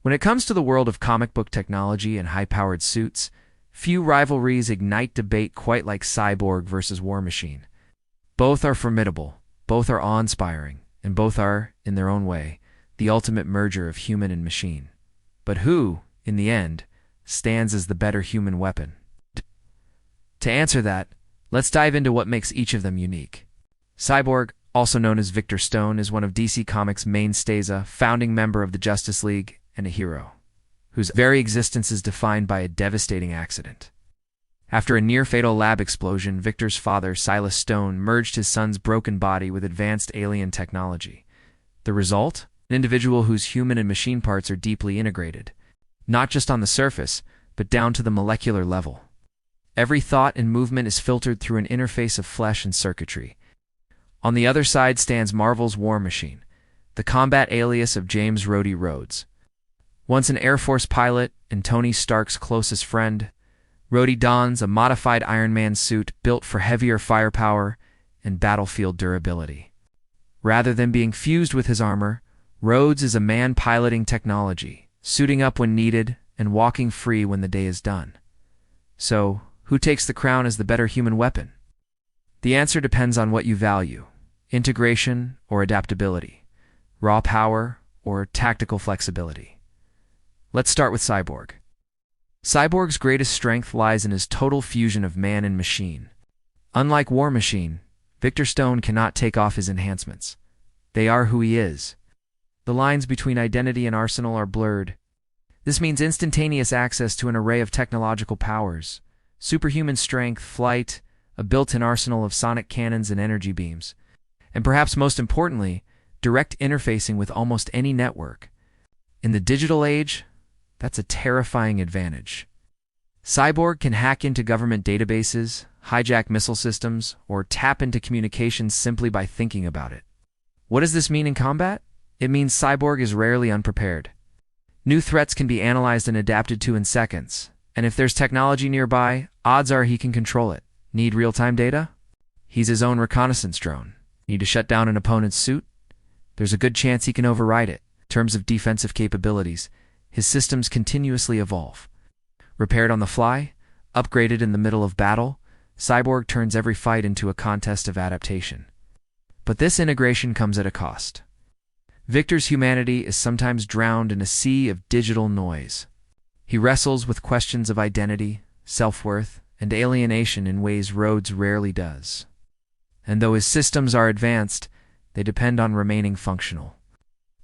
When it comes to the world of comic book technology and high-powered suits, few rivalries ignite debate quite like Cyborg versus War Machine. Both are formidable, both are awe-inspiring, and both are, in their own way, the ultimate merger of human and machine. But who, in the end, stands as the better human weapon? To answer that, let's dive into what makes each of them unique. Cyborg, also known as Victor Stone, is one of DC Comics' mainstays, a founding member of the Justice League, and a hero, whose very existence is defined by a devastating accident. After a near-fatal lab explosion, Victor's father, Silas Stone, merged his son's broken body with advanced alien technology. The result? An individual whose human and machine parts are deeply integrated, not just on the surface, but down to the molecular level. Every thought and movement is filtered through an interface of flesh and circuitry. On the other side stands Marvel's War Machine, the combat alias of James Rhodey Rhodes. Once an Air Force pilot and Tony Stark's closest friend, Rhodey dons a modified Iron Man suit built for heavier firepower and battlefield durability. Rather than being fused with his armor, Rhodes is a man piloting technology, suiting up when needed and walking free when the day is done. So, who takes the crown as the better human weapon? The answer depends on what you value: integration or adaptability, raw power or tactical flexibility. Let's start with Cyborg. Cyborg's greatest strength lies in his total fusion of man and machine. Unlike War Machine, Victor Stone cannot take off his enhancements. They are who he is. The lines between identity and arsenal are blurred. This means instantaneous access to an array of technological powers, superhuman strength, flight, a built-in arsenal of sonic cannons and energy beams, and perhaps most importantly, direct interfacing with almost any network. In the digital age, that's a terrifying advantage. Cyborg can hack into government databases, hijack missile systems, or tap into communications simply by thinking about it. What does this mean in combat? It means Cyborg is rarely unprepared. New threats can be analyzed and adapted to in seconds, and if there's technology nearby, odds are he can control it. Need real-time data? He's his own reconnaissance drone. Need to shut down an opponent's suit? There's a good chance he can override it. In terms of defensive capabilities, his systems continuously evolve. Repaired on the fly, upgraded in the middle of battle, Cyborg turns every fight into a contest of adaptation. But this integration comes at a cost. Victor's humanity is sometimes drowned in a sea of digital noise. He wrestles with questions of identity, self-worth, and alienation in ways Rhodes rarely does. And though his systems are advanced, they depend on remaining functional.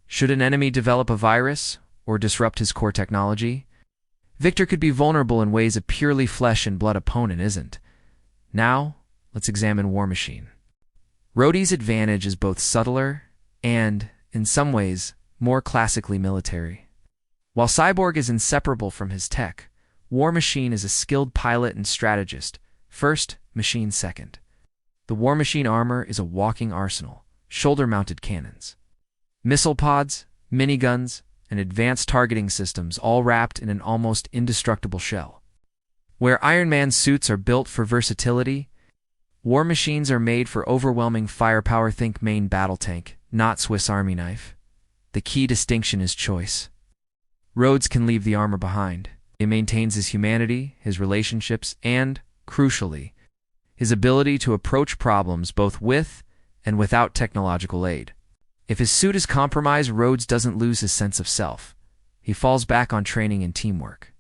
Should an enemy develop a virus or disrupt his core technology, Victor could be vulnerable in ways a purely flesh and blood opponent isn't. Now, let's examine War Machine. Rhodey's advantage is both subtler and, in some ways, more classically military. While Cyborg is inseparable from his tech, War Machine is a skilled pilot and strategist, first, machine second. The War Machine armor is a walking arsenal, shoulder-mounted cannons, missile pods, miniguns, and advanced targeting systems all wrapped in an almost indestructible shell. Where Iron Man suits are built for versatility, War Machines are made for overwhelming firepower. Think main battle tank, not Swiss Army knife. The key distinction is choice. Rhodes can leave the armor behind. It maintains his humanity, his relationships, and, crucially, his ability to approach problems both with and without technological aid. If his suit is compromised, Rhodes doesn't lose his sense of self. He falls back on training and teamwork.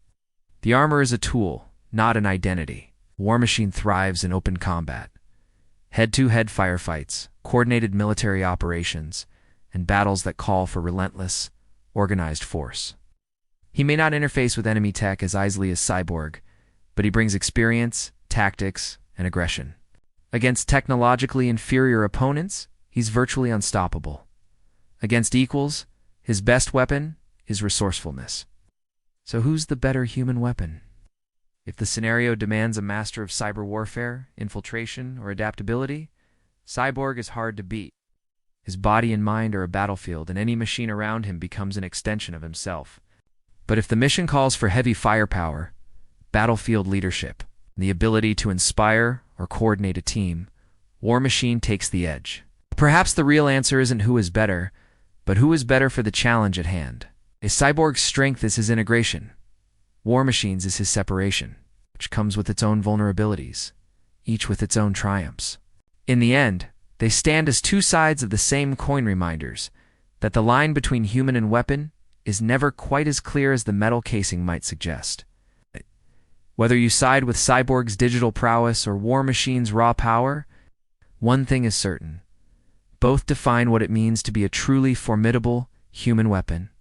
The armor is a tool, not an identity. War Machine thrives in open combat. Head-to-head firefights, coordinated military operations, and battles that call for relentless, organized force. He may not interface with enemy tech as easily as Cyborg, but he brings experience, tactics, and aggression. Against technologically inferior opponents, he's virtually unstoppable. Against equals, his best weapon is resourcefulness. So who's the better human weapon? If the scenario demands a master of cyber warfare, infiltration, or adaptability, Cyborg is hard to beat. His body and mind are a battlefield, and any machine around him becomes an extension of himself. But if the mission calls for heavy firepower, battlefield leadership, and the ability to inspire or coordinate a team, War Machine takes the edge. Perhaps the real answer isn't who is better, but who is better for the challenge at hand. A cyborg's strength is his integration. War Machine's is his separation, which comes with its own vulnerabilities, each with its own triumphs. In the end, they stand as two sides of the same coin, reminders that the line between human and weapon is never quite as clear as the metal casing might suggest. Whether you side with Cyborg's digital prowess or War Machine's raw power, one thing is certain: both define what it means to be a truly formidable human weapon.